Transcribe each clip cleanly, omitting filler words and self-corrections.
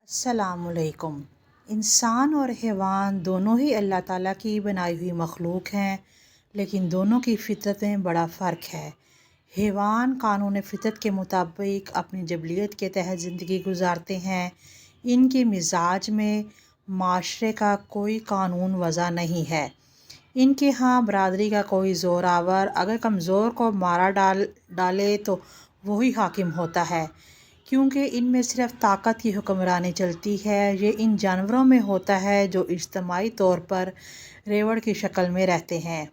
السلام علیکم۔ انسان اور حیوان دونوں ہی اللہ تعالیٰ کی بنائی ہوئی مخلوق ہیں، لیکن دونوں کی فطرت میں بڑا فرق ہے۔ حیوان قانون فطرت کے مطابق اپنی جبلیت کے تحت زندگی گزارتے ہیں۔ ان کے مزاج میں معاشرے کا کوئی قانون وضع نہیں ہے۔ ان کے ہاں برادری کا کوئی زوراور اگر کمزور کو مارا ڈالے تو وہی حاکم ہوتا ہے، کیونکہ ان میں صرف طاقت کی حکمرانی چلتی ہے۔ یہ ان جانوروں میں ہوتا ہے جو اجتماعی طور پر ریوڑ کی شکل میں رہتے ہیں۔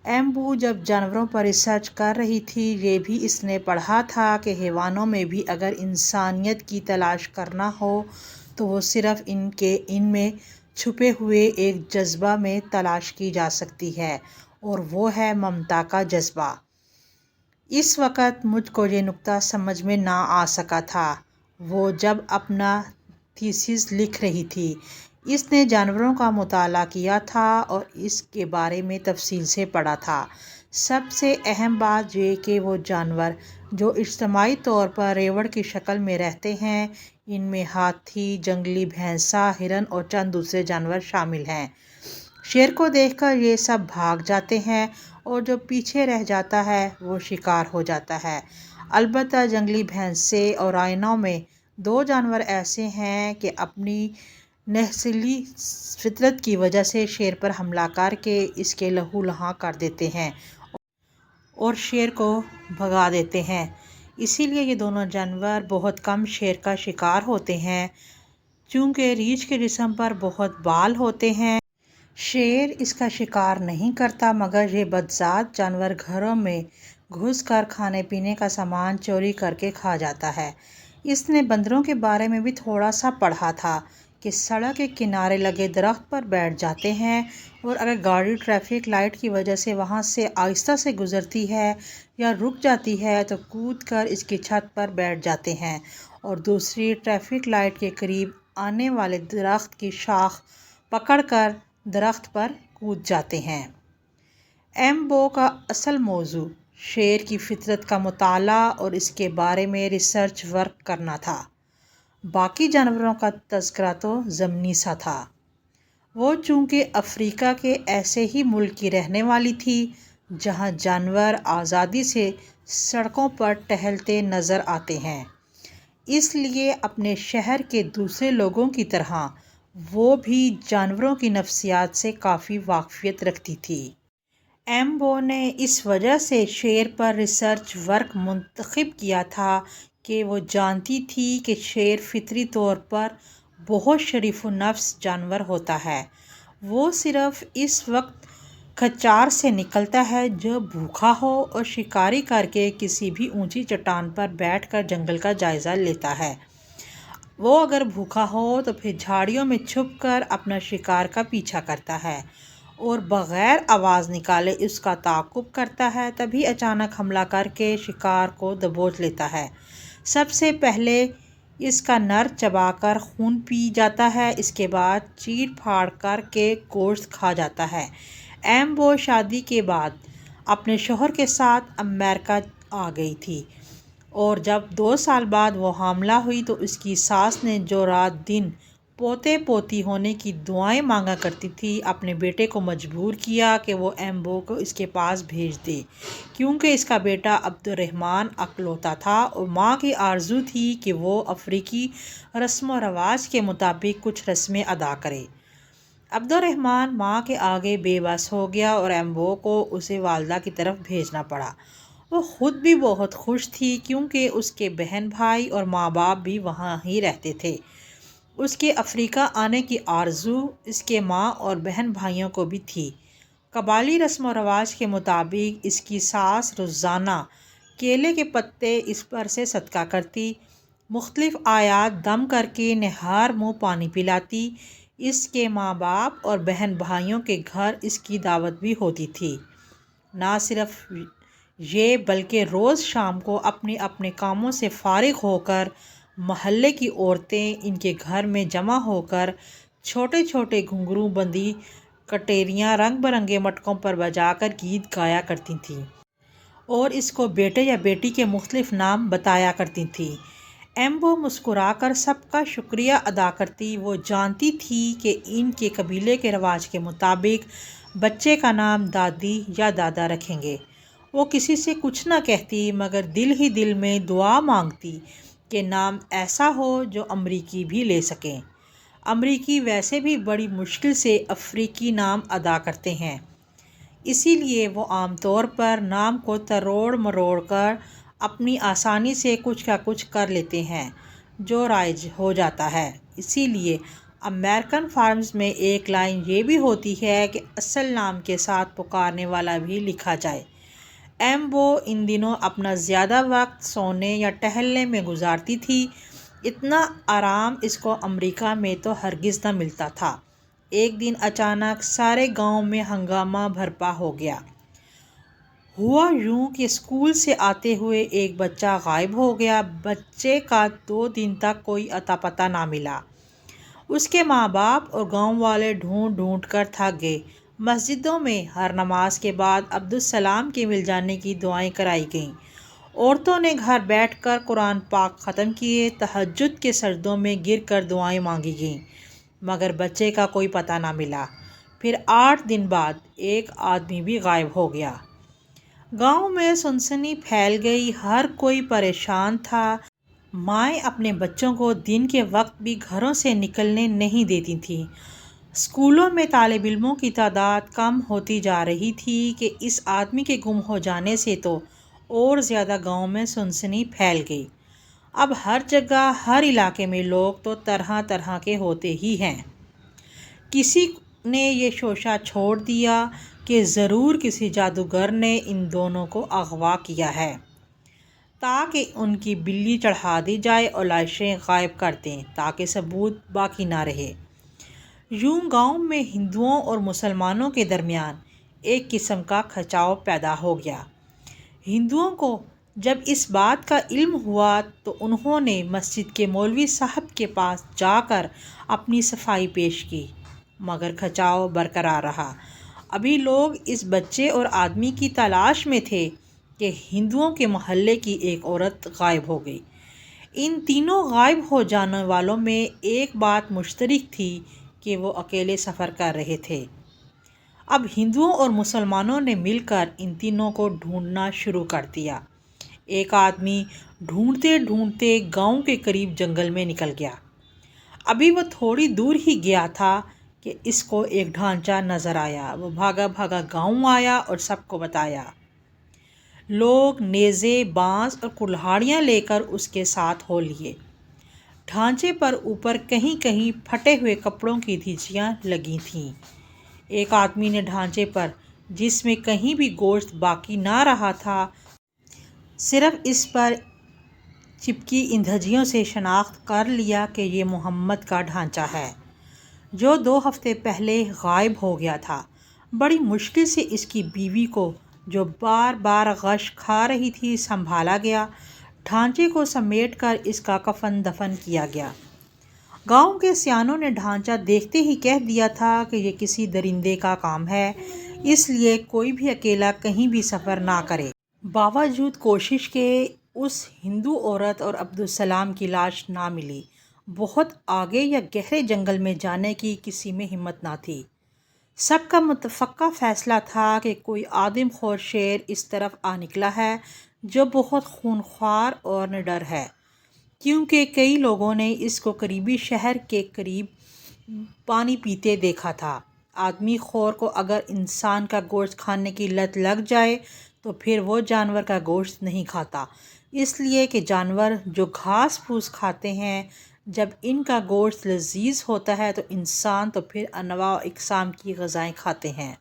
ایمبو جب جانوروں پر ریسرچ کر رہی تھی، یہ بھی اس نے پڑھا تھا کہ حیوانوں میں بھی اگر انسانیت کی تلاش کرنا ہو تو وہ صرف ان میں چھپے ہوئے ایک جذبہ میں تلاش کی جا سکتی ہے، اور وہ ہے ممتا کا جذبہ۔ اس وقت مجھ کو یہ نکتہ سمجھ میں نہ آ سکا تھا، وہ جب اپنا تھیسس لکھ رہی تھی۔ اس نے جانوروں کا مطالعہ کیا تھا اور اس کے بارے میں تفصیل سے پڑھا تھا۔ سب سے اہم بات یہ کہ وہ جانور جو اجتماعی طور پر ریوڑ کی شکل میں رہتے ہیں، ان میں ہاتھی، جنگلی بھینسا، ہرن اور چند دوسرے جانور شامل ہیں۔ شیر کو دیکھ کر یہ سب بھاگ جاتے ہیں اور جو پیچھے رہ جاتا ہے وہ شکار ہو جاتا ہے۔ البتہ جنگلی بھینسے اور رائنو میں دو جانور ایسے ہیں کہ اپنی نسلی فطرت کی وجہ سے شیر پر حملہ کر کے اس کے لہو لہان کر دیتے ہیں اور شیر کو بھگا دیتے ہیں۔ اسی لیے یہ دونوں جانور بہت کم شیر کا شکار ہوتے ہیں۔ چونکہ ریچھ کے جسم پر بہت بال ہوتے ہیں، شیر اس کا شکار نہیں کرتا، مگر یہ بدذات جانور گھروں میں گھس کر کھانے پینے کا سامان چوری کر کے کھا جاتا ہے۔ اس نے بندروں کے بارے میں بھی تھوڑا سا پڑھا تھا کہ سڑک کے کنارے لگے درخت پر بیٹھ جاتے ہیں، اور اگر گاڑی ٹریفک لائٹ کی وجہ سے وہاں سے آہستہ سے گزرتی ہے یا رک جاتی ہے تو کود کر اس کی چھت پر بیٹھ جاتے ہیں اور دوسری ٹریفک لائٹ کے قریب آنے والے درخت کی شاخ پکڑ کر درخت پر کود جاتے ہیں۔ ایمبو کا اصل موضوع شیر کی فطرت کا مطالعہ اور اس کے بارے میں ریسرچ ورک کرنا تھا۔ باقی جانوروں کا تذکرہ تو ضمنی سا تھا۔ وہ چونکہ افریقہ کے ایسے ہی ملک کی رہنے والی تھی جہاں جانور آزادی سے سڑکوں پر ٹہلتے نظر آتے ہیں، اس لیے اپنے شہر کے دوسرے لوگوں کی طرح وہ بھی جانوروں کی نفسیات سے کافی واقفیت رکھتی تھی۔ ایمبو نے اس وجہ سے شیر پر ریسرچ ورک منتخب کیا تھا کہ وہ جانتی تھی کہ شیر فطری طور پر بہت شریف النفس جانور ہوتا ہے۔ وہ صرف اس وقت کھچار سے نکلتا ہے جب بھوکا ہو اور شکاری کر کے کسی بھی اونچی چٹان پر بیٹھ کر جنگل کا جائزہ لیتا ہے۔ وہ اگر بھوکا ہو تو پھر جھاڑیوں میں چھپ کر اپنا شکار کا پیچھا کرتا ہے اور بغیر آواز نکالے اس کا تعاقب کرتا ہے، تبھی اچانک حملہ کر کے شکار کو دبوچ لیتا ہے۔ سب سے پہلے اس کا نر چبا کر خون پی جاتا ہے، اس کے بعد چیر پھاڑ کر کے گوشت کھا جاتا ہے۔ ایمبو شادی کے بعد اپنے شوہر کے ساتھ امریکہ آ گئی تھی، اور جب 2 سال بعد وہ حاملہ ہوئی تو اس کی ساس نے جو رات دن پوتے پوتی ہونے کی دعائیں مانگا کرتی تھی، اپنے بیٹے کو مجبور کیا کہ وہ ایمبو کو اس کے پاس بھیج دے، کیونکہ اس کا بیٹا عبد الرحمن اکلوتا تھا اور ماں کی آرزو تھی کہ وہ افریقی رسم و رواج کے مطابق کچھ رسمیں ادا کرے۔ عبد الرحمن ماں کے آگے بے بس ہو گیا اور ایمبو کو اسے والدہ کی طرف بھیجنا پڑا۔ وہ خود بھی بہت خوش تھی کیونکہ اس کے بہن بھائی اور ماں باپ بھی وہاں ہی رہتے تھے۔ اس کے افریقہ آنے کی آرزو اس کے ماں اور بہن بھائیوں کو بھی تھی۔ قبائلی رسم و رواج کے مطابق اس کی ساس روزانہ کیلے کے پتے اس پر سے صدقہ کرتی، مختلف آیات دم کر کے نہار منہ پانی پلاتی۔ اس کے ماں باپ اور بہن بھائیوں کے گھر اس کی دعوت بھی ہوتی تھی۔ نہ صرف یہ بلکہ روز شام کو اپنے اپنے کاموں سے فارغ ہو کر محلے کی عورتیں ان کے گھر میں جمع ہو کر چھوٹے چھوٹے گھنگرو بندی کٹیریاں رنگ برنگے مٹکوں پر بجا کر گیت گایا کرتی تھیں اور اس کو بیٹے یا بیٹی کے مختلف نام بتایا کرتی تھیں۔ ایمبو مسکرا کر سب کا شکریہ ادا کرتی۔ وہ جانتی تھی کہ ان کے قبیلے کے رواج کے مطابق بچے کا نام دادی یا دادا رکھیں گے۔ وہ کسی سے کچھ نہ کہتی مگر دل ہی دل میں دعا مانگتی کہ نام ایسا ہو جو امریکی بھی لے سکیں۔ امریکی ویسے بھی بڑی مشکل سے افریقی نام ادا کرتے ہیں، اسی لیے وہ عام طور پر نام کو تروڑ مروڑ کر اپنی آسانی سے کچھ کا کچھ کر لیتے ہیں جو رائج ہو جاتا ہے۔ اسی لیے امریکن فارمز میں ایک لائن یہ بھی ہوتی ہے کہ اصل نام کے ساتھ پکارنے والا بھی لکھا جائے۔ ایمبو ان دنوں اپنا زیادہ وقت سونے یا ٹہلنے میں گزارتی تھی۔ اتنا آرام اس کو امریکہ میں تو ہرگز نہ ملتا تھا۔ ایک دن اچانک سارے گاؤں میں ہنگامہ برپا ہو گیا۔ ہوا یوں کہ اسکول سے آتے ہوئے ایک بچہ غائب ہو گیا۔ بچے کا 2 دن تک کوئی اتا پتہ نہ ملا۔ اس کے ماں باپ اور گاؤں والے ڈھونڈ ڈھونڈ کر تھک گئے۔ مسجدوں میں ہر نماز کے بعد عبدالسلام کے مل جانے کی دعائیں کرائی گئیں۔ عورتوں نے گھر بیٹھ کر قرآن پاک ختم کیے۔ تہجد کے سجدوں میں گر کر دعائیں مانگی گئیں مگر بچے کا کوئی پتہ نہ ملا۔ پھر 8 دن بعد ایک آدمی بھی غائب ہو گیا۔ گاؤں میں سنسنی پھیل گئی، ہر کوئی پریشان تھا۔ مائیں اپنے بچوں کو دن کے وقت بھی گھروں سے نکلنے نہیں دیتی تھیں۔ اسکولوں میں طالب علموں کی تعداد کم ہوتی جا رہی تھی کہ اس آدمی کے گم ہو جانے سے تو اور زیادہ گاؤں میں سنسنی پھیل گئی۔ اب ہر جگہ ہر علاقے میں لوگ تو طرح طرح کے ہوتے ہی ہیں۔ کسی نے یہ شوشہ چھوڑ دیا کہ ضرور کسی جادوگر نے ان دونوں کو اغوا کیا ہے تاکہ ان کی بلی چڑھا دی جائے اور لاشیں غائب کر دیں تاکہ ثبوت باقی نہ رہے۔ یوں گاؤں میں ہندوؤں اور مسلمانوں کے درمیان ایک قسم کا کھچاؤ پیدا ہو گیا۔ ہندوؤں کو جب اس بات کا علم ہوا تو انہوں نے مسجد کے مولوی صاحب کے پاس جا کر اپنی صفائی پیش کی مگر کھچاؤ برقرار رہا۔ ابھی لوگ اس بچے اور آدمی کی تلاش میں تھے کہ ہندوؤں کے محلے کی ایک عورت غائب ہو گئی۔ ان تینوں غائب ہو جانے والوں میں ایک بات مشترک تھی کہ وہ اکیلے سفر کر رہے تھے۔ اب ہندوؤں اور مسلمانوں نے مل کر ان تینوں کو ڈھونڈنا شروع کر دیا۔ ایک آدمی ڈھونڈتے ڈھونڈتے گاؤں کے قریب جنگل میں نکل گیا۔ ابھی وہ تھوڑی دور ہی گیا تھا کہ اس کو ایک ڈھانچہ نظر آیا۔ وہ بھاگا بھاگا گاؤں آیا اور سب کو بتایا۔ لوگ نیزے، بانس اور کلہاڑیاں لے کر اس کے ساتھ ہو لیے۔ ڈھانچے پر اوپر کہیں کہیں پھٹے ہوئے کپڑوں کی دھجیاں لگی تھیں۔ ایک آدمی نے ڈھانچے پر، جس میں کہیں بھی گوشت باقی نہ رہا تھا، صرف اس پر چپکی ان دھجیوں سے شناخت کر لیا کہ یہ محمد کا ڈھانچہ ہے جو 2 ہفتے پہلے غائب ہو گیا تھا۔ بڑی مشکل سے اس کی بیوی کو، جو بار بار غش کھا رہی تھی، سنبھالا گیا۔ ڈھانچے کو سمیٹ کر اس کا کفن دفن کیا گیا۔ گاؤں کے سیانوں نے ڈھانچہ دیکھتے ہی کہہ دیا تھا کہ یہ کسی درندے کا کام ہے، اس لیے کوئی بھی اکیلا کہیں بھی سفر نہ کرے۔ باوجود کوشش کے اس ہندو عورت اور عبدالسلام کی لاش نہ ملی۔ بہت آگے یا گہرے جنگل میں جانے کی کسی میں ہمت نہ تھی۔ سب کا متفقہ فیصلہ تھا کہ کوئی آدم خور شیر اس طرف آ نکلا ہے جو بہت خونخوار اور نڈر ہے، کیونکہ کئی لوگوں نے اس کو قریبی شہر کے قریب پانی پیتے دیکھا تھا۔ آدمی خور کو اگر انسان کا گوشت کھانے کی لت لگ جائے تو پھر وہ جانور کا گوشت نہیں کھاتا، اس لیے کہ جانور جو گھاس پھوس کھاتے ہیں، جب ان کا گوشت لذیذ ہوتا ہے تو انسان تو پھر انواع و اقسام کی غذائیں کھاتے ہیں۔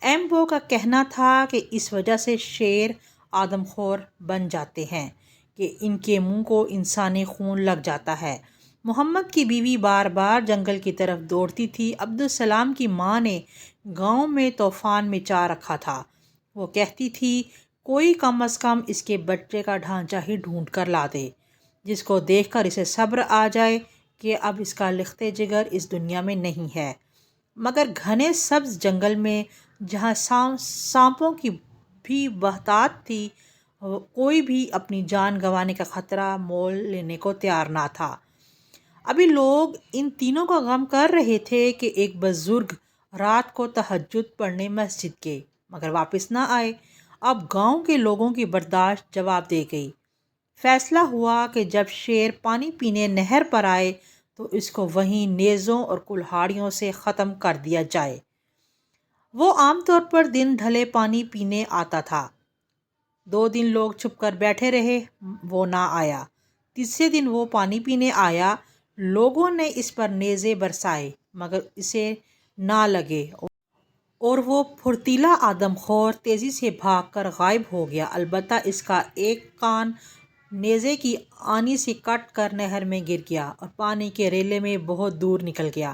ایمبو کا کہنا تھا کہ اس وجہ سے شیر آدم خور بن جاتے ہیں کہ ان کے منہ کو انسانی خون لگ جاتا ہے۔ محمد کی بیوی بار بار جنگل کی طرف دوڑتی تھی۔ عبدالسلام کی ماں نے گاؤں میں طوفان مچا رکھا تھا۔ وہ کہتی تھی کوئی کم از کم اس کے بچے کا ڈھانچہ ہی ڈھونڈ کر لا دے جس کو دیکھ کر اسے صبر آ جائے کہ اب اس کا لخت جگر اس دنیا میں نہیں ہے۔ مگر گھنے سبز جنگل میں جہاں سانپوں کی بھی بہتات تھی، کوئی بھی اپنی جان گنوانے کا خطرہ مول لینے کو تیار نہ تھا۔ ابھی لوگ ان تینوں کا غم کر رہے تھے کہ ایک بزرگ رات کو تہجد پڑھنے مسجد گئے مگر واپس نہ آئے۔ اب گاؤں کے لوگوں کی برداشت جواب دے گئی۔ فیصلہ ہوا کہ جب شیر پانی پینے نہر پر آئے تو اس کو وہیں نیزوں اور کلہاڑیوں سے ختم کر دیا جائے۔ وہ عام طور پر دن ڈھلے پانی پینے آتا تھا۔ 2 دن لوگ چھپ کر بیٹھے رہے، وہ نہ آیا۔ تیسرے دن وہ پانی پینے آیا۔ لوگوں نے اس پر نیزے برسائے مگر اسے نہ لگے اور وہ پھرتیلا آدم خور تیزی سے بھاگ کر غائب ہو گیا۔ البتہ اس کا ایک کان نیزے کی آنی سے کٹ کر نہر میں گر گیا اور پانی کے ریلے میں بہت دور نکل گیا۔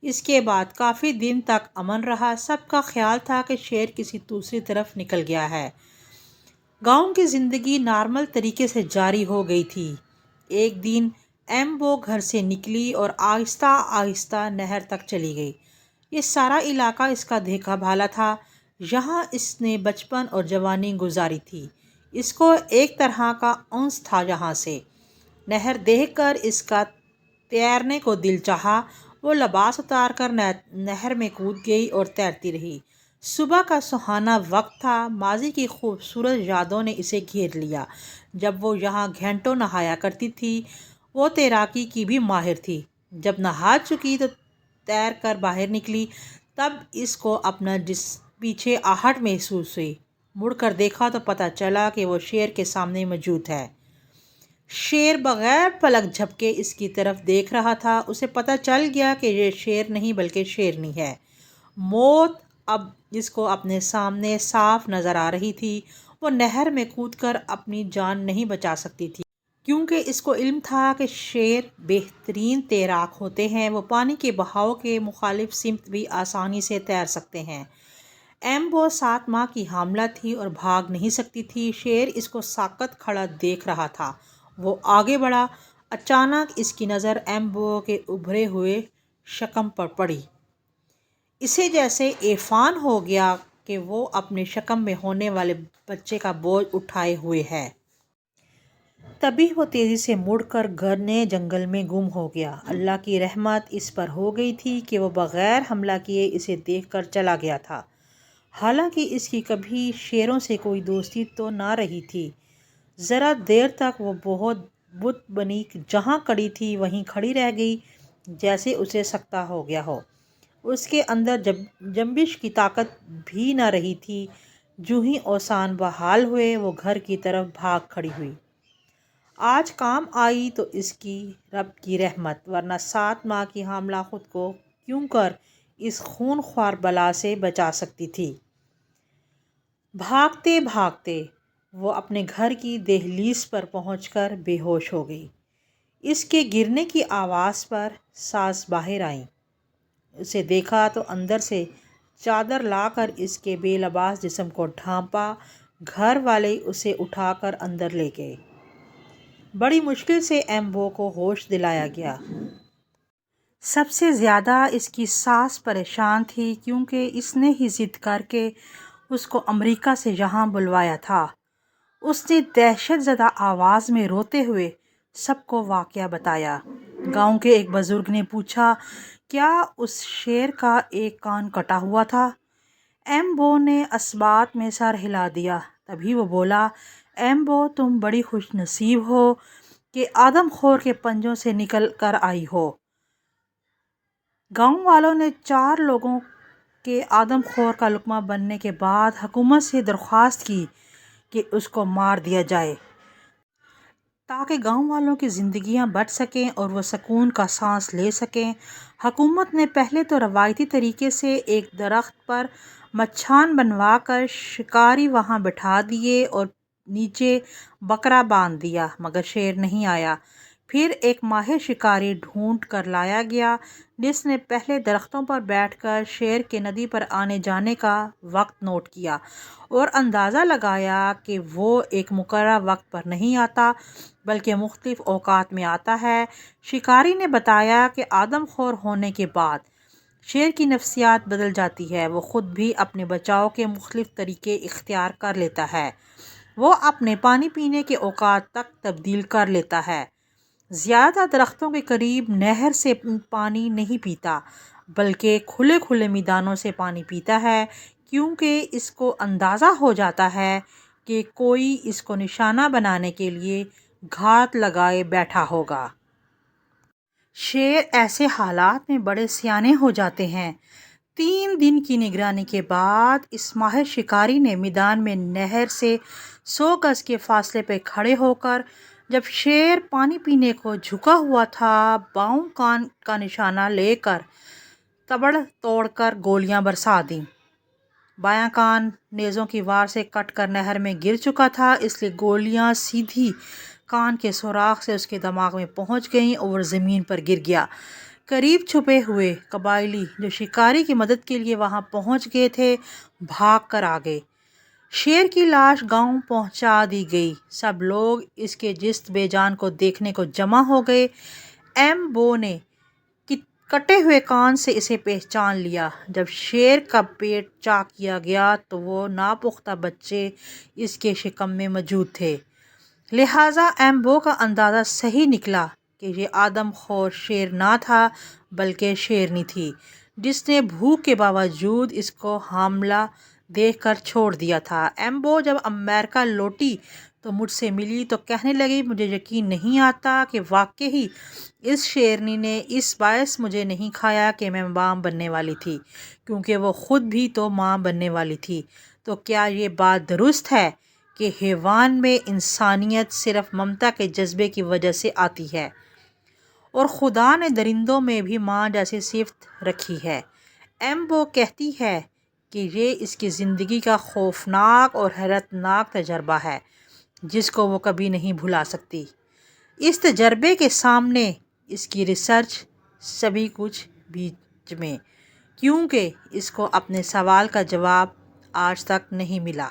اس کے بعد کافی دن تک امن رہا۔ سب کا خیال تھا کہ شیر کسی دوسری طرف نکل گیا ہے۔ گاؤں کی زندگی نارمل طریقے سے جاری ہو گئی تھی۔ ایک دن ایمبو گھر سے نکلی اور آہستہ آہستہ نہر تک چلی گئی۔ یہ سارا علاقہ اس کا دیکھا بھالا تھا۔ یہاں اس نے بچپن اور جوانی گزاری تھی۔ اس کو ایک طرح کا انس تھا یہاں سے۔ نہر دیکھ کر اس کا تیرنے کو دل چاہا۔ وہ لباس اتار کر نہر میں کود گئی اور تیرتی رہی۔ صبح کا سہانا وقت تھا۔ ماضی کی خوبصورت یادوں نے اسے گھیر لیا۔ جب وہ یہاں گھنٹوں نہایا کرتی تھی۔ وہ تیراکی کی بھی ماہر تھی۔ جب نہا چکی تو تیر کر باہر نکلی، تب اس کو اپنا پیچھے آہٹ محسوس ہوئی۔ مڑ کر دیکھا تو پتہ چلا کہ وہ شیر کے سامنے موجود ہے۔ شیر بغیر پلک جھپکے اس کی طرف دیکھ رہا تھا۔ اسے پتہ چل گیا کہ یہ شیر نہیں بلکہ شیرنی ہے۔ موت اب اس کو اپنے سامنے صاف نظر آ رہی تھی۔ وہ نہر میں کود کر اپنی جان نہیں بچا سکتی تھی کیونکہ اس کو علم تھا کہ شیر بہترین تیراک ہوتے ہیں۔ وہ پانی کے بہاؤ کے مخالف سمت بھی آسانی سے تیر سکتے ہیں۔ ایمبو 7 ماہ کی حاملہ تھی اور بھاگ نہیں سکتی تھی۔ شیر اس کو ساکت کھڑا دیکھ رہا تھا۔ وہ آگے بڑھا۔ اچانک اس کی نظر ایمبو کے ابھرے ہوئے شکم پر پڑی۔ اسے جیسے عرفان ہو گیا کہ وہ اپنے شکم میں ہونے والے بچے کا بوجھ اٹھائے ہوئے ہے۔ تبھی وہ تیزی سے مڑ کر گھنے جنگل میں گم ہو گیا۔ اللہ کی رحمت اس پر ہو گئی تھی کہ وہ بغیر حملہ کیے اسے دیکھ کر چلا گیا تھا۔ حالانکہ اس کی کبھی شیروں سے کوئی دوستی تو نہ رہی تھی۔ ذرا دیر تک وہ بہت بت بنی جہاں کھڑی تھی وہیں کھڑی رہ گئی جیسے اسے سکتہ ہو گیا ہو۔ اس کے اندر جنبش کی طاقت بھی نہ رہی تھی۔ جو ہی اوزان بحال ہوئے وہ گھر کی طرف بھاگ کھڑی ہوئی۔ آج کام آئی تو اس کی رب کی رحمت، ورنہ 7 ماہ کی حاملہ خود کو کیوں کر اس خون خوار بلا سے بچا سکتی تھی۔ بھاگتے بھاگتے وہ اپنے گھر کی دہلیز پر پہنچ کر بے ہوش ہو گئی۔ اس کے گرنے کی آواز پر ساس باہر آئیں۔ اسے دیکھا تو اندر سے چادر لا کر اس کے بے لباس جسم کو ڈھانپا۔ گھر والے اسے اٹھا کر اندر لے گئے۔ بڑی مشکل سے ایمبو کو ہوش دلایا گیا۔ سب سے زیادہ اس کی ساس پریشان تھی کیونکہ اس نے ہی ضد کر کے اس کو امریکہ سے یہاں بلوایا تھا۔ اس نے دہشت زدہ آواز میں روتے ہوئے سب کو واقعہ بتایا۔ گاؤں کے ایک بزرگ نے پوچھا، کیا اس شیر کا ایک کان کٹا ہوا تھا؟ ایمبو نے اثبات میں سر ہلا دیا۔ تبھی وہ بولا، ایمبو تم بڑی خوش نصیب ہو کہ آدم خور کے پنجوں سے نکل کر آئی ہو۔ گاؤں والوں نے 4 لوگوں کے آدم خور کا لقمہ بننے کے بعد حکومت سے درخواست کی کہ اس کو مار دیا جائے تاکہ گاؤں والوں کی زندگیاں بچ سکیں اور وہ سکون کا سانس لے سکیں۔ حکومت نے پہلے تو روایتی طریقے سے ایک درخت پر مچھان بنوا کر شکاری وہاں بٹھا دیے اور نیچے بکرا باندھ دیا مگر شیر نہیں آیا۔ پھر ایک ماہر شکاری ڈھونڈ کر لایا گیا جس نے پہلے درختوں پر بیٹھ کر شیر کے ندی پر آنے جانے کا وقت نوٹ کیا اور اندازہ لگایا کہ وہ ایک مقررہ وقت پر نہیں آتا بلکہ مختلف اوقات میں آتا ہے۔ شکاری نے بتایا کہ آدم خور ہونے کے بعد شیر کی نفسیات بدل جاتی ہے۔ وہ خود بھی اپنے بچاؤ کے مختلف طریقے اختیار کر لیتا ہے۔ وہ اپنے پانی پینے کے اوقات تک تبدیل کر لیتا ہے۔ زیادہ درختوں کے قریب نہر سے پانی نہیں پیتا، بلکہ کھلے کھلے میدانوں سے پانی پیتا ہے، کیونکہ اس کو اندازہ ہو جاتا ہے کہ کوئی اس کو نشانہ بنانے کے لیے گھات لگائے بیٹھا ہوگا۔ شیر ایسے حالات میں بڑے سیانے ہو جاتے ہیں۔ 3 دن کی نگرانی کے بعد اس ماہر شکاری نے میدان میں نہر سے 100 گز کے فاصلے پہ کھڑے ہو کر، جب شیر پانی پینے کو جھکا ہوا تھا، بائیں کان کا نشانہ لے کر تبڑ توڑ کر گولیاں برسا دیں۔ بایاں کان نیزوں کی وار سے کٹ کر نہر میں گر چکا تھا، اس لیے گولیاں سیدھی کان کے سوراخ سے اس کے دماغ میں پہنچ گئیں اور زمین پر گر گیا۔ قریب چھپے ہوئے قبائلی جو شکاری کی مدد کے لیے وہاں پہنچ گئے تھے، بھاگ کر آ گئے۔ شیر کی لاش گاؤں پہنچا دی گئی۔ سب لوگ اس کے جست بے جان کو دیکھنے کو جمع ہو گئے۔ ایمبو نے کٹے ہوئے کان سے اسے پہچان لیا۔ جب شیر کا پیٹ چاک کیا گیا تو وہ ناپختہ بچے اس کے شکم میں موجود تھے، لہٰذا ایمبو کا اندازہ صحیح نکلا کہ یہ آدم خور شیر نہ تھا بلکہ شیرنی تھی، جس نے بھوک کے باوجود اس کو حاملہ دیکھ کر چھوڑ دیا تھا۔ ایمبو جب امریکہ لوٹی تو مجھ سے ملی تو کہنے لگی، مجھے یقین نہیں آتا کہ واقعی اس شیرنی نے اس باعث مجھے نہیں کھایا کہ میں ماں بننے والی تھی، کیونکہ وہ خود بھی تو ماں بننے والی تھی۔ تو کیا یہ بات درست ہے کہ حیوان میں انسانیت صرف ممتا کے جذبے کی وجہ سے آتی ہے، اور خدا نے درندوں میں بھی ماں جیسی صفت رکھی ہے؟ ایمبو کہتی ہے کہ یہ اس کی زندگی کا خوفناک اور حیرت ناک تجربہ ہے، جس کو وہ کبھی نہیں بھلا سکتی۔ اس تجربے کے سامنے اس کی ریسرچ سبھی کچھ بیچ میں، کیونکہ اس کو اپنے سوال کا جواب آج تک نہیں ملا۔